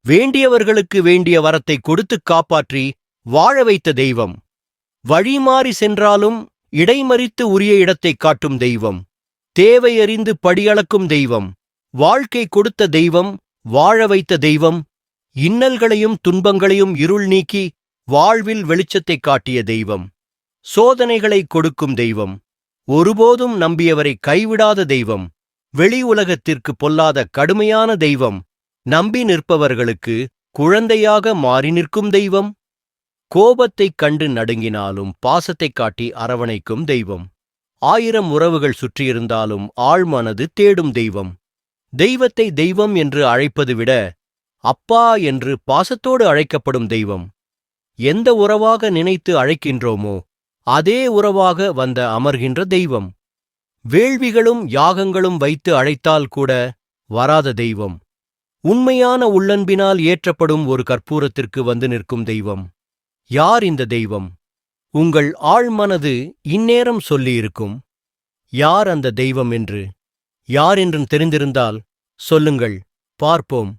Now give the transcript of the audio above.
வேண்டியவர்களுக்கு வேண்டிய வரத்தை கொடுத்துக் காப்பாற்றி வாழ வைத்த தெய்வம். வழிமாறி சென்றாலும் இடைமறித்து உரிய இடத்தைக் காட்டும் தெய்வம். தேவையறிந்து படியளக்கும் தெய்வம். வாழ்க்கை கொடுத்த தெய்வம். வாழ வைத்த தெய்வம். இன்னல்களையும் துன்பங்களையும் இருள் நீக்கி வாழ்வில் வெளிச்சத்தைக் காட்டிய தெய்வம். சோதனைகளை கொடுக்கும் தெய்வம். ஒருபோதும் நம்பியவரை கைவிடாத தெய்வம். வெளி உலகத்திற்கு பொல்லாத கடுமையான தெய்வம். நம்பி நிற்பவர்களுக்கு குழந்தையாக மாறி நிற்கும் தெய்வம். கோபத்தைக் கண்டு நடுங்கினாலும் பாசத்தைக் காட்டி அரவணைக்கும் தெய்வம். 1000 உறவுகள் சுற்றியிருந்தாலும் ஆழ்மனது தேடும் தெய்வம். தெய்வத்தை தெய்வம் என்று அழைப்பது விட அப்பா என்று பாசத்தோடு அழைக்கப்படும் தெய்வம். எந்த உறவாக நினைத்து அழைக்கின்றோமோ அதே உறவாக வந்த அமர்கின்ற தெய்வம். வேள்விகளும் யாகங்களும் வைத்து அழைத்தால் கூட வராத தெய்வம். உண்மையான உள்ளன்பினால் ஏற்றப்படும் ஒரு கற்பூரத்திற்கு வந்து நிற்கும் தெய்வம். யார் இந்த தெய்வம்? உங்கள் ஆழ்மனது இந்நேரம் சொல்லியிருக்கும். யார் அந்த தெய்வம் என்று? யார் என்றும் தெரிந்திருந்தால் சொல்லுங்கள், பார்ப்போம்.